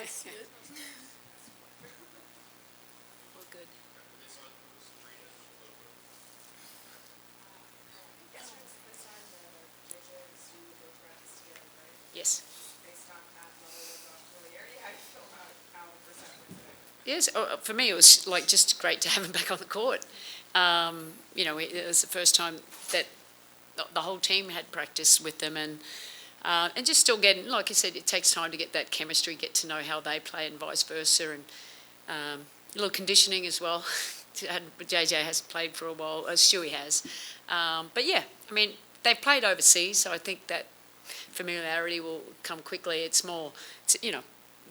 see it. Well, good. Yes. Yes, for me it was like just great to have him back on the court. It was the first time that the whole team had practice with them, and just still getting, like I said, it takes time to get that chemistry, get to know how they play and vice versa, and a little conditioning as well. JJ hasn't played for a while, as Stewie has. But yeah, I mean, they've played overseas, so I think that familiarity will come quickly. It's more,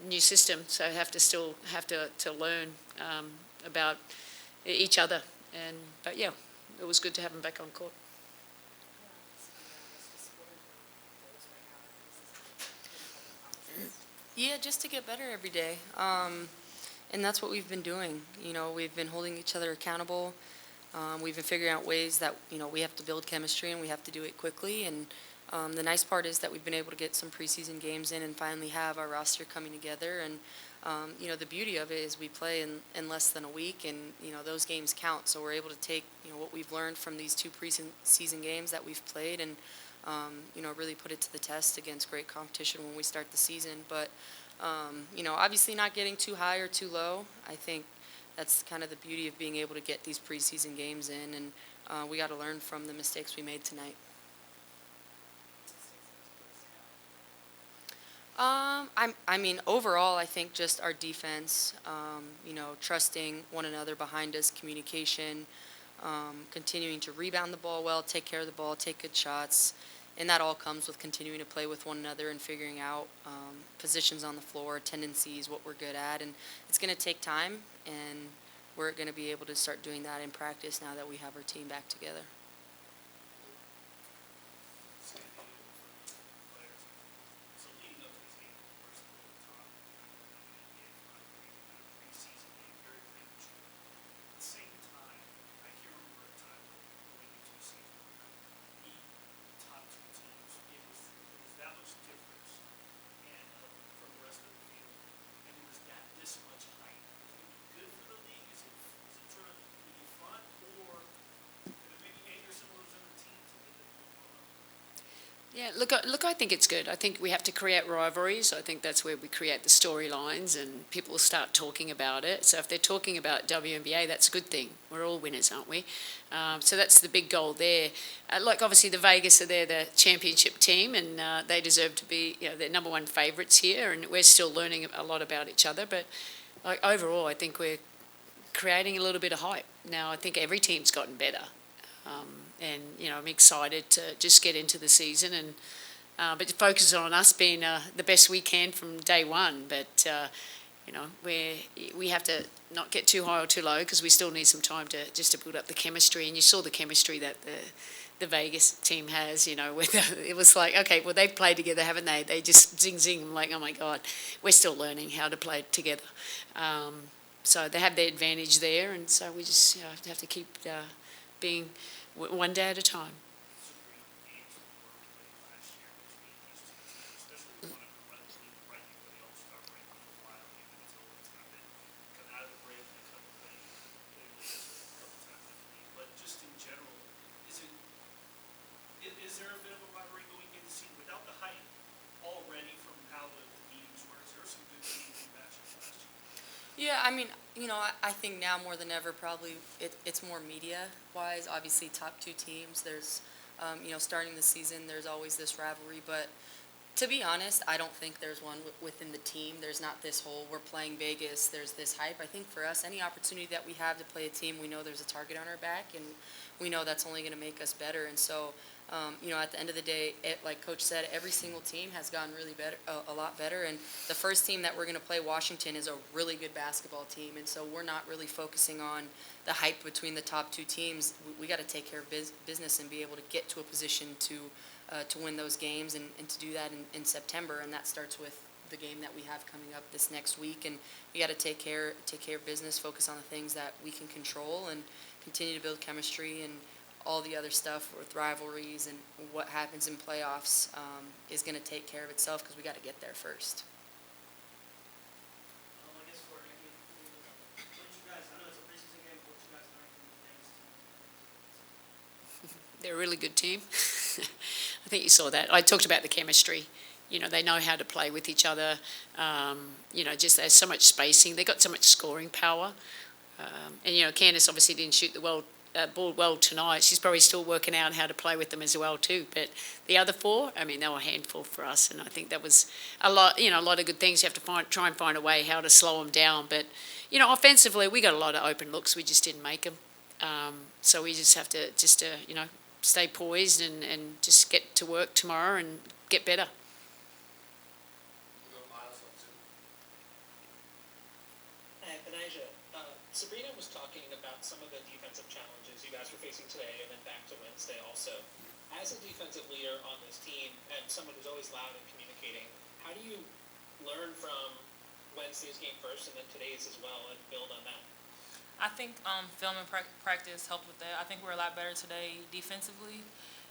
new system, so still have to learn about each other. But yeah, it was good to have them back on court. Yeah, just to get better every day. And that's what we've been doing. We've been holding each other accountable. We've been figuring out ways that, we have to build chemistry and we have to do it quickly. And the nice part is that we've been able to get some preseason games in and finally have our roster coming together. And, the beauty of it is we play in less than a week, and, those games count. So we're able to take, what we've learned from these 2 preseason games that we've played and, really put it to the test against great competition when we start the season. But, obviously not getting too high or too low. I think that's kind of the beauty of being able to get these preseason games in, and we got to learn from the mistakes we made tonight. Overall, I think just our defense, trusting one another behind us, communication, continuing to rebound the ball well, take care of the ball, take good shots. And that all comes with continuing to play with one another and figuring out positions on the floor, tendencies, what we're good at. And it's going to take time, and we're going to be able to start doing that in practice now that we have our team back together. Yeah, look, I think it's good. I think we have to create rivalries. I think that's where we create the storylines and people will start talking about it. So if they're talking about WNBA, that's a good thing. We're all winners, aren't we? So that's the big goal there. Obviously the Vegas are there, the championship team, and they deserve to be, they're number 1 favourites here, and we're still learning a lot about each other. But overall, I think we're creating a little bit of hype. Now, I think every team's gotten better. I'm excited to just get into the season but to focus on us being the best we can from day one. But we have to not get too high or too low because we still need some time to build up the chemistry. And you saw the chemistry that the Vegas team has. It was like, okay, well, they've played together, haven't they? They just zing. I'm like, oh my God, we're still learning how to play together. So they have their advantage there, and so we just have to keep being one day at a time. Is there a bit of a rivalry going into the season without the hype already from how the meetings were? Is there some good meetings and matchups last year? Yeah, I think now more than ever probably it's more media-wise. Obviously, top 2 teams. There's, starting the season, there's always this rivalry. But to be honest, I don't think there's one within the team. There's not this whole, we're playing Vegas, there's this hype. I think for us, any opportunity that we have to play a team, we know there's a target on our back, and we know that's only going to make us better. And so, at the end of the day, like Coach said, every single team has gotten really better, a lot better. And the first team that we're going to play, Washington, is a really good basketball team. And so we're not really focusing on the hype between the top 2 teams. We got to take care of business and be able to get to a position to win those games and to do that in September. And that starts with the game that we have coming up this next week. And we got to take care of business, focus on the things that we can control, and continue to build chemistry. And all the other stuff with rivalries and what happens in playoffs is going to take care of itself because we got to get there first. They're a really good team. I think you saw that. I talked about the chemistry. You know, they know how to play with each other. You know, just there's so much spacing. They've got so much scoring power. And, you know, Candice obviously didn't shoot the ball well tonight. She's probably still working out how to play with them as well too. But the other four, I mean, they were a handful for us. And I think that was a lot of good things. You have to try and find a way how to slow them down. But, you know, offensively, we got a lot of open looks. We just didn't make them. So we just have to you know, stay poised and just get to work tomorrow and get better. Benijah, Sabrina was talking about some of the defensive challenges you guys were facing today and then back to Wednesday also. As a defensive leader on this team and someone who's always loud and communicating, how do you learn from Wednesday's game first and then today's as well and build on that? I think film and practice helped with that. I think we're a lot better today defensively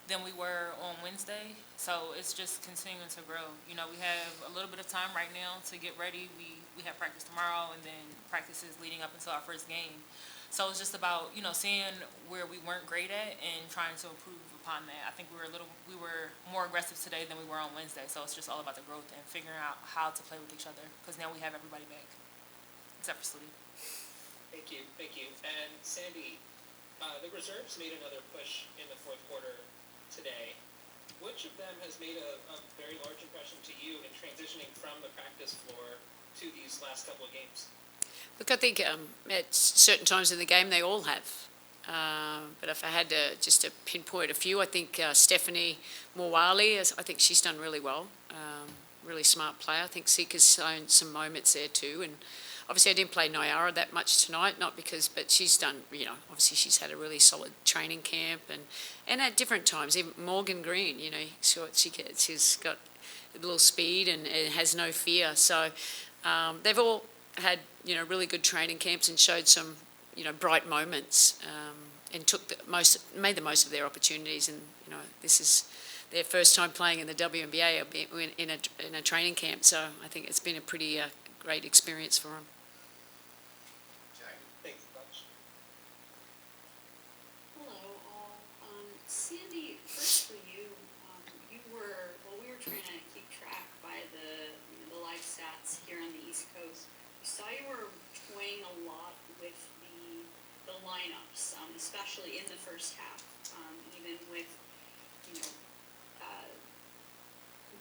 than we were on Wednesday. So it's just continuing to grow. You know, we have a little bit of time right now to get ready. We have practice tomorrow and then practices leading up until our first game. So it's just about, you know, seeing where we weren't great at and trying to improve upon that. I think we were more aggressive today than we were on Wednesday. So it's just all about the growth and figuring out how to play with each other because now we have everybody back, except for Sluty. Thank you. And Sandy, the reserves made another push in the fourth quarter today. Which of them has made a very large impression to you in transitioning from the practice floor to these last couple of games? Look, I think at certain times in the game they all have. But if I had to pinpoint a few, I think Stephanie Morwali, I think she's done really well. Really smart player. I think Sika's shown some moments there too. And obviously I didn't play Nyara that much tonight, but she's done, you know, obviously she's had a really solid training camp and at different times, even Morgan Green, you know, she's got a little speed and has no fear. So they've all had, you know, really good training camps and showed some, you know, bright moments and made the most of their opportunities. And, you know, this is their first time playing in the WNBA in a training camp. So I think it's been a pretty great experience for them. Thanks a bunch. Hello, all. Sandy, first for you, we were trying to keep track by the live stats here on the East Coast. We saw you were toying a lot with the lineups, especially in the first half, even with, you know,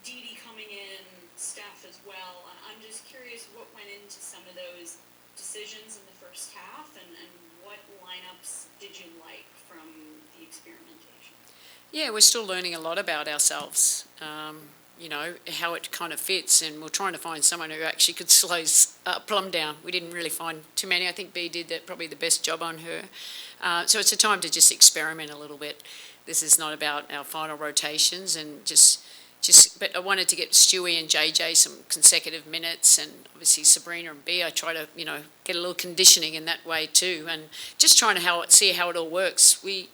Dee coming in, Steph as well. I'm just curious what went into some of those decisions in the first half and what lineups did you like from the experimentation? Yeah, we're still learning a lot about ourselves, you know, how it kind of fits, and we're trying to find someone who actually could slow Plum down. We didn't really find too many. I think B did probably the best job on her. So it's a time to just experiment a little bit. This is not about our final rotations and but I wanted to get Stewie and JJ some consecutive minutes, and obviously Sabrina and B, I try to, you know, get a little conditioning in that way too, and just trying to see how it all works. It's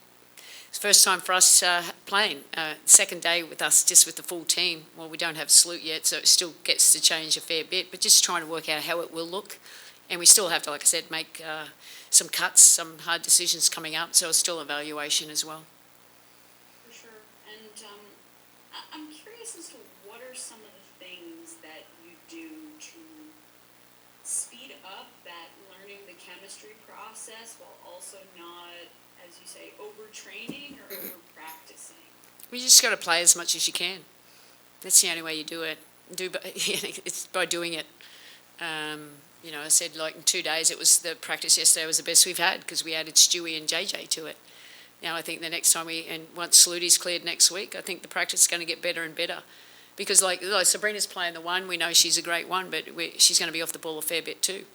the first time for us playing, second day with us, just with the full team. Well, we don't have Salute yet, so it still gets to change a fair bit, but just trying to work out how it will look. And we still have to, like I said, make some cuts, some hard decisions coming up, so it's still evaluation as well. For sure. And I'm curious as to what are some of the things that you do to speed up that learning the chemistry process while also not, as you say, overtraining or over-practicing? We just got to play as much as you can. That's the only way you do it. It's by doing it. You know, I said like in 2 days, the practice yesterday was the best we've had because we added Stewie and JJ to it. Now I think the next time once Slutty's cleared next week, I think the practice is going to get better and better. Because like Sabrina's playing the one, we know she's a great one, but she's going to be off the ball a fair bit too.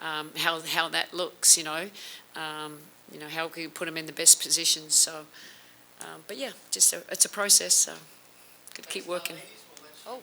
How that looks, you know, how can you put them in the best positions. So, but yeah, it's a process. So, got to keep working. Oh.